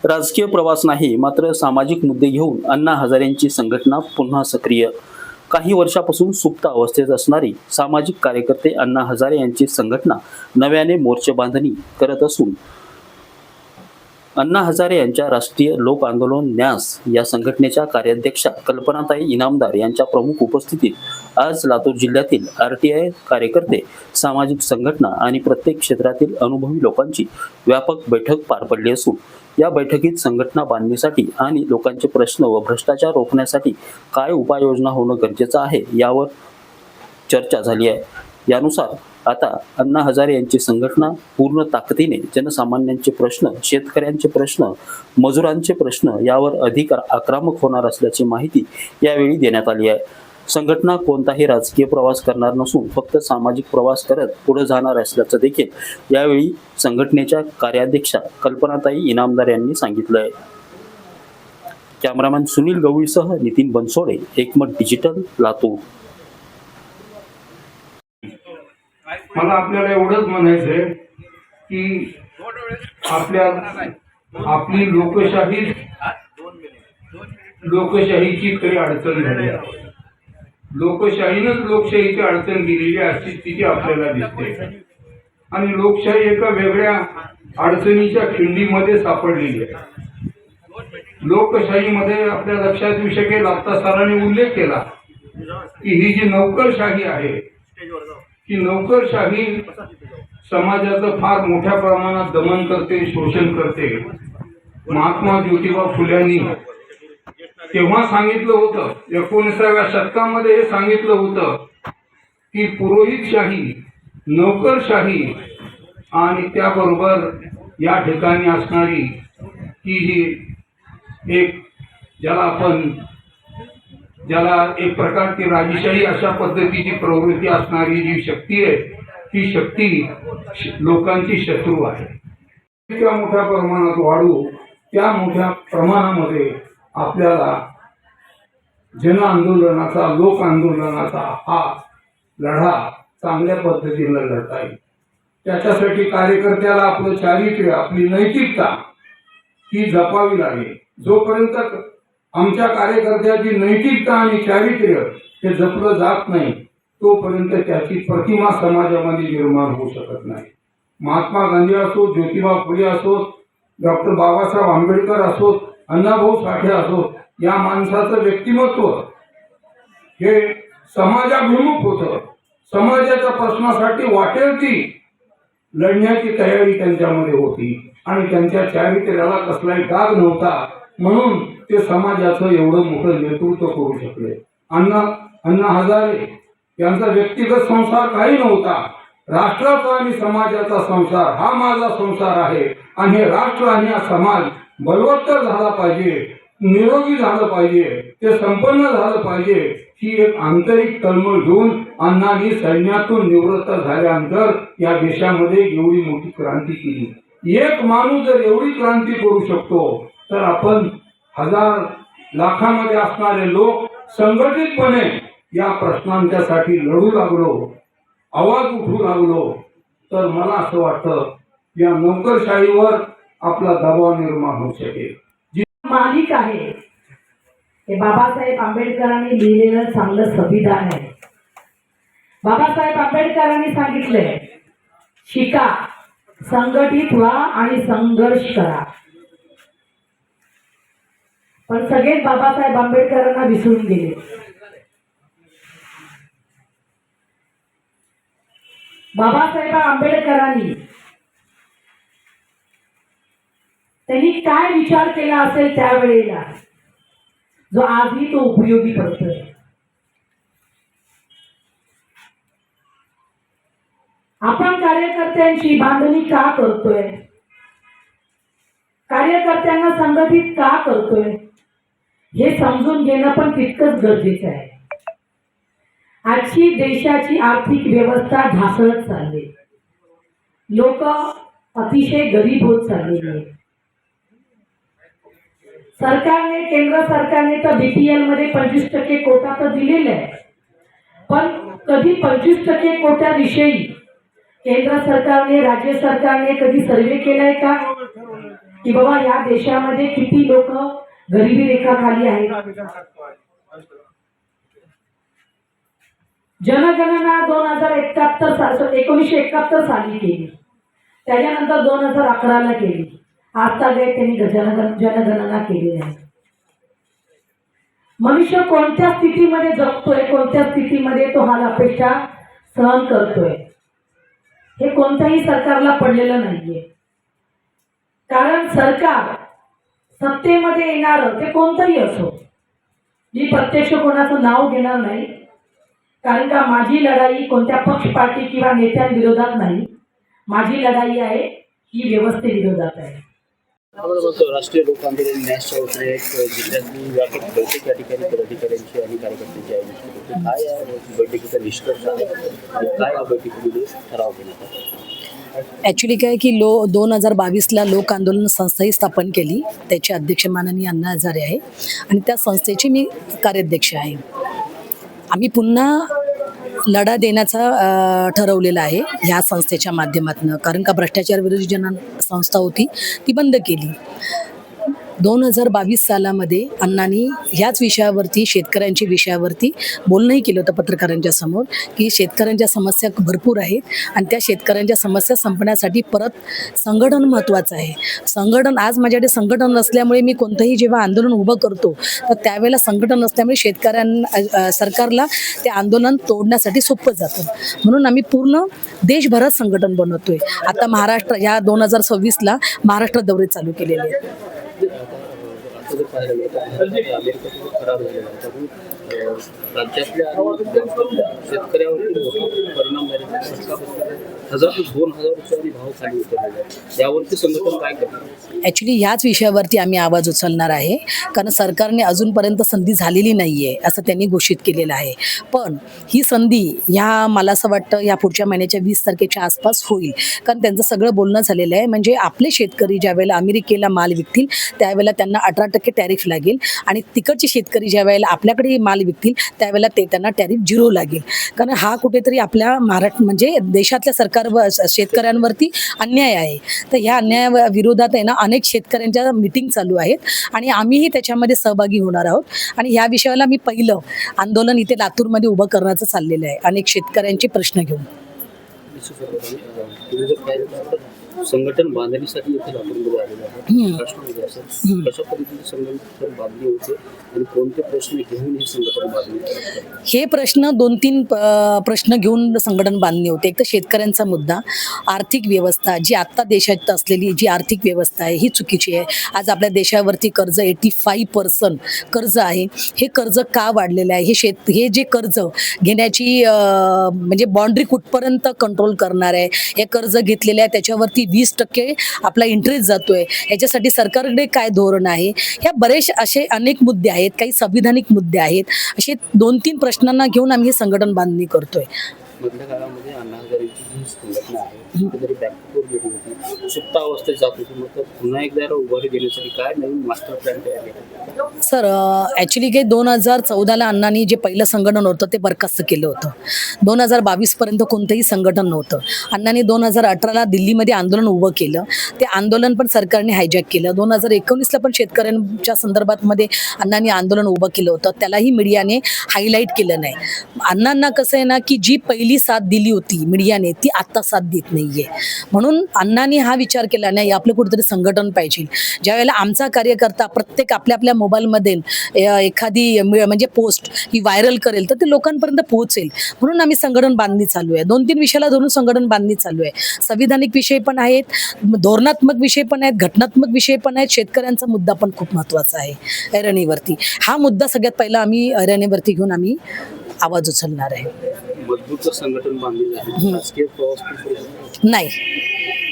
राजकीय प्रवास नाही, मात्र सामाजिक मुद्दे घेऊन अण्णा हजारेंची संघटना पुन्हा सक्रिय. काही वर्षापासून सुप्त अवस्थेत असणारी सामाजिक कार्यकर्ते अण्णा हजारे यांची संघटना नव्याने मोर्चे बांधणी करत असून अण्णा हजारे यांच्या राष्ट्रीय लोक आंदोलन न्यास या संघटनेच्या कार्याध्यक्षा कल्पनाताई इनामदार यांच्या प्रमुख उपस्थितीत आज लातूर जिल्ह्यातील आरटीआय कार्यकर्ते, सामाजिक संघटना आणि प्रत्येक क्षेत्रातील अनुभवी लोकांची व्यापक बैठक पार पडली असून या बैठकीत संघटना बांधणीसाठी आणि लोकांचे प्रश्न व भ्रष्टाचार रोखण्यासाठी काय उपाययोजना होणं गरजेचं आहे यावर चर्चा झाली आहे. यानुसार आता अण्णा हजारे यांची संघटना पूर्ण ताकदीने जनसामान्यांचे प्रश्न, शेतकऱ्यांचे प्रश्न, मजुरांचे प्रश्न यावर अधिक आक्रमक होणार असल्याची माहिती यावेळी देण्यात आली आहे. संघटना कोणताही राजकीय प्रवास करणार नसून फक्त सामाजिक प्रवास करत पुढे जाणार असल्याचं देखील यावेळी संघटनेच्या कार्याध्यक्षा कल्पनाताई इनामदार यांनी सांगितलं आहे. कॅमेरामॅन सुनील गवळीसह नितीन बनसोडे, एकमत डिजिटल, लातूर. मला आपल्याला एवढंच म्हणायचंय की आपली लोकशाहीची तरी अडचण झाली आहे. लोकशाहीनंच लोकशाहीची अडचण गेलेली अशी स्थिती आपल्याला दिसते आणि लोकशाही एका वेगळ्या अडचणीच्या खिंडीमध्ये सापडलेली आहे. लोकशाहीमध्ये आपल्या लक्षात येऊ शकेल, आता सरांनी उल्लेख केला की ही जी नोकरशाही आहे, की नोकरशाही समाजाचं फार मोठ्या प्रमाणात दमन करते, शोषण करते. महात्मा ज्योतिबा फुल्यांनी तेव्हा सांगितलं होतं, 19व्या शतकामध्ये हे सांगितलं होतं की पुरोहितशाही, नोकरशाही आणि त्याबरोबर या ठिकाणी असणारी की ही ज्याला एक प्रकारची राजशाही अशा पद्धतीची प्रवृत्ती असणारी जी शक्ती आहे, ती शक्ती लोकांची शत्रू आहे. त्या मोठ्या प्रमाणात वाढू, त्या मोठ्या प्रमाणामध्ये आपल्याला जन आंदोलनाचा, लोक आंदोलनाचा हा लढा चांगल्या पद्धतीने लढता येईल. त्याच्यासाठी कार्यकर्त्याला आपलं चारित्र्य, आपली नैतिकता ही जपावी लागेल. जोपर्यंत आमच्या कार्यकर्त्याची नैतिकता आणि चारित्र्य हे जपलं जात नाही, तोपर्यंत त्याची प्रतिमा समाजामध्ये निर्माण होऊ शकत नाही. महात्मा गांधी असोत, ज्योतिबा फुले असोत, डॉक्टर बाबासाहेब आंबेडकर असोत, अण्णाभाऊ साठे असोत, या माणसाचं व्यक्तिमत्व हे समाजाभिमुख होतं. समाजाच्या प्रश्नासाठी वाटेल ती लढण्याची तयारी त्यांच्यामध्ये होती आणि त्यांच्या चारित्र्याला कसलाही डाग नव्हता. म्हणून ते समाजाचं एवढं मोठं नेतृत्व करू शकले. अण्णा हजारे यांचा व्यक्तिगत संसार काही नव्हता. राष्ट्राचा आणि समाजाचा संसार हा माझा संसार आहे आणि हे राष्ट्र आणि हा समाज बलवत्तर झाला पाहिजे, निरोगी झालं पाहिजे, ते संपन्न झालं पाहिजे, ही एक आंतरिक तळमळ घेऊन अण्णांनी सैन्यातून निवृत्त झाल्यानंतर या देशामध्ये एवढी मोठी क्रांती केली. एक माणूस जर एवढी क्रांती करू शकतो तर आपण हजार लाखांमध्ये असणारे लोक संघटितपणे या प्रश्नांच्यासाठी लढू लागलो, आवाज उठू लागलो, तर मला असं वाटतं या नोकरशाहीवर आपला दबाव निर्माण होऊ शकेल. जी मालिक आहे हे बाबासाहेब आंबेडकरांनी लिहिलेलं चांगलं संविधान आहे. बाबासाहेब आंबेडकरांनी सांगितलंय, शिका, संघटित व्हा आणि संघर्ष करा. पण सगळेच बाबासाहेब आंबेडकरांना विसरून गेले. बाबासाहेब आंबेडकरांनी त्यांनी काय विचार केला असेल त्यावेळेला, जो आजही तो उपयोगी पडतोय. आपण कार्यकर्त्यांची बांधणी का करतोय, कार्यकर्त्यांना संघटित का करतोय, हे समजून घेणं पण तितकंच गरजेचं आहे. आजची देशाची आर्थिक व्यवस्था ढासळत चालली, लोक अतिशय गरीब होत चाललेली आहे. सरकारने, केंद्र सरकारने तर बीपीएल मध्ये 25% कोटा तर दिलेला आहे, पण कधी 25% कोट्याविषयी केंद्र सरकारने, राज्य सरकारने कधी सर्वे केलाय का? की बाबा या देशामध्ये किती लोक गरिबी रेखाखाली आहेत. जनगणना 1971 साली केली, त्याच्यानंतर 2011ला केली. आता काही त्यांनी जनगणना केली नाही. मनुष्य कोणत्या स्थितीमध्ये जगतोय, कोणत्या स्थितीमध्ये तो हाल अपेक्षा सहन करतोय, हे कोणत्याही सरकारला पडलेलं नाहीये. कारण सरकार सत्तेमध्ये येणारं ते कोणतंही असो, मी प्रत्यक्ष कोणाचं नाव घेणार नाही, कारण का माझी लढाई कोणत्या पक्ष पार्टी किंवा नेत्यांविरोधात नाही. माझी लढाई आहे ही व्यवस्थेविरोधात आहे. राष्ट्रीय लोक आंदोलन न्यासच्या वतीने एक जिल्ह्यातली व्यापक बैठक या ठिकाणी पदाधिकाऱ्यांची आणि कार्यकर्त्यांची आयोजित केली होती. काय या बैठकीचा निष्कर्ष आहे आणि काय या बैठकीमध्ये ठराव घेण्यात आला? ॲक्च्युली काय की 2022ला लोक आंदोलन संस्था ही स्थापन केली. त्याचे अध्यक्ष माननीय अण्णा हजारे आहे आणि त्या संस्थेची मी कार्याध्यक्ष आहे. आम्ही पुन्हा लढा देण्याचा ठरवलेला आहे ह्या संस्थेच्या माध्यमातून, कारण का भ्रष्टाचार विरोधी संस्था होती ती बंद केली. 2022 सालामध्ये अण्णांनी ह्याच विषयावरती, शेतकऱ्यांच्या विषयावरती बोलणंही केलं होतं पत्रकारांच्या समोर, की शेतकऱ्यांच्या समस्या भरपूर आहेत आणि त्या शेतकऱ्यांच्या समस्या संपण्यासाठी परत संघटन महत्त्वाचं आहे. संघटन, आज माझ्याकडे संघटन नसल्यामुळे मी कोणतंही जेव्हा आंदोलन उभं करतो तर त्यावेळेला संघटन नसल्यामुळे शेतकऱ्यांना, सरकारला ते आंदोलन तोडण्यासाठी सोपं जातं. म्हणून आम्ही पूर्ण देशभरात संघटन बनवतोय. आता महाराष्ट्र, ह्या 2026ला महाराष्ट्र दौरे चालू केलेले आहेत. आता जर पाहायला गेलं तर अमेरिकेचा करार झालेला आहे, त्यातून राज्यातल्या शेतकऱ्यावरती मोठा परिणाम झालेला. 2,000 रुपयांनी भाव खाली उतरलेला आहे. यावरती संघटन काय करणार? ॲक्च्युली ह्याच विषयावरती आम्ही आवाज उचलणार आहे, कारण सरकारने अजूनपर्यंत संधी झालेली नाही आहे असं त्यांनी घोषित केलेलं आहे. पण ही संधी ह्या, मला असं वाटतं ह्या पुढच्या महिन्याच्या 20 तारखेच्या आसपास होईल, कारण त्यांचं सगळं बोलणं झालेलं आहे. म्हणजे आपले शेतकरी ज्यावेळेला अमेरिकेला माल विकतील त्यावेळेला त्यांना 18% टॅरिफ लागेल आणि तिकडचे शेतकरी ज्या वेळेला आपल्याकडे माल विकतील त्यावेळेला त्यांना टॅरिफ 0 लागेल. कारण हा कुठेतरी आपल्या महाराष्ट्र म्हणजे देशातल्या सरकार शेतकऱ्यांवरती अन्याय आहे. तर ह्या अन्यायाविरोधात आहे ना अनेक शेतकऱ्यांच्या मीटिंग चालू आहेत आणि आम्हीही त्याच्यामध्ये सहभागी होणार आहोत. आणि ह्या विषयाला मी पहिलं आंदोलन इथे लातूरमध्ये उभं करण्याचं चाललेलं आहे, अनेक शेतकऱ्यांचे प्रश्न घेऊन. संघटन बांधणीसाठी इथे लातूरमध्ये आलेलं आहे. राष्ट्रवादी असेल, कशा पद्धतीने संघटन बांधणी होते आणि कोणते प्रश्न घेऊन हे संघटन बांधणी? हे प्रश्न 2-3 प्रश्न घेऊन संघटन बांधणी होते. एक तर शेतकऱ्यांचा मुद्दा, आर्थिक व्यवस्था जी आत्ता देशात असलेली जी आर्थिक व्यवस्था आहे ही चुकीची आहे. आज आपल्या देशावरती कर्ज 85% कर्ज आहे. हे कर्ज का वाढलेलं आहे? हे जे कर्ज घेण्याची म्हणजे बाउंड्री कुठपर्यंत कंट्रोल करणार आहे? हे कर्ज घेतलेलं आहे त्याच्यावरती 20% आपला इंटरेस्ट जातोय. याच्यासाठी सरकारकडे काय धोरण आहे? ह्या बरेच असे अनेक मुद्दे आहेत, काही संविधानिक मुद्दे आहेत. असे 2-3 प्रश्नांना घेऊन आम्ही हे संघटन बांधणी करतोय. मधल्या काळामध्ये अण्णा हजारेची जी संघटना आहे कुठेतरी बॅकफुट गेली होती, सुप्त अवस्थेत जात होती. मग पुन्हा एकदा उभारी देण्यासाठी काय नवीन मास्टर प्लॅन तयार केला? सर ॲक्च्युली काही 2014ला अण्णांनी जे पहिलं संघटन होतं ते बरखास्त केलं होतं. 2022पर्यंत कोणतंही संघटन नव्हतं. अण्णांनी 2018ला दिल्लीमध्ये आंदोलन उभं केलं. ते आंदोलन पण सरकारने हायजॅक केलं. 2019ला पण शेतकऱ्यांच्या संदर्भातमध्ये अण्णांनी आंदोलन उभं केलं होतं, त्यालाही मीडियाने हायलाईट केलं नाही. अण्णांना कसं आहे ना की जी पहिली साथ दिली होती मीडियाने ती आत्ता साथ देत नाहीये. म्हणून अण्णांनी हा विचार केला नाही आपलं कुठेतरी संघटन पाहिजे. ज्यावेळेला आमचा कार्यकर्ता प्रत्येक आपल्या मोबाईलमध्ये एखादी म्हणजे पोस्ट ही व्हायरल करेल तर ते लोकांपर्यंत पोहोचेल. म्हणून आम्ही संघटन बांधणी चालू आहे. 2-3 विषयाला धरून संघटन बांधणी चालू आहे. संविधानिक विषय पण आहेत, धोरणात्मक विषय पण आहेत, घटनात्मक विषय पण आहेत. शेतकऱ्यांचा मुद्दा पण खूप महत्त्वाचा आहे ऐरणीवरती. हा मुद्दा सगळ्यात पहिला आम्ही ऐरणीवरती घेऊन आम्ही आवाज उचलणार आहे. मजबूत संघटन बांधलेलं आहे. राजकीय प्रवास नाही,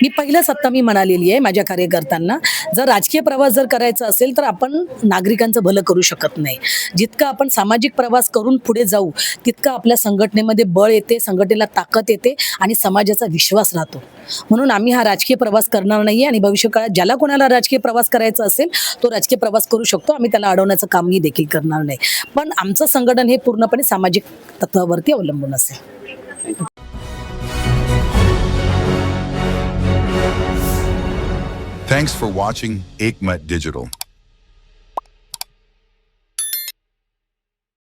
मी पहिलंच आत्ता मी म्हणालेली आहे माझ्या कार्यकर्त्यांना, जर राजकीय प्रवास जर करायचा असेल तर आपण नागरिकांचं भलं करू शकत नाही. जितकं आपण सामाजिक प्रवास करून पुढे जाऊ तितकं आपल्या संघटनेमध्ये बळ येते, संघटनेला ताकद येते आणि समाजाचा विश्वास राहतो. म्हणून आम्ही हा राजकीय प्रवास करणार नाही आणि भविष्यकाळात ज्याला कोणाला राजकीय प्रवास करायचा असेल तो राजकीय प्रवास करू शकतो. आम्ही त्याला अडवण्याचं कामही देखील करणार नाही. पण आमचं संघटन हे पूर्णपणे सामाजिक तत्वावरती अवलंबून असेल. Thanks for watching Ekmat Digital.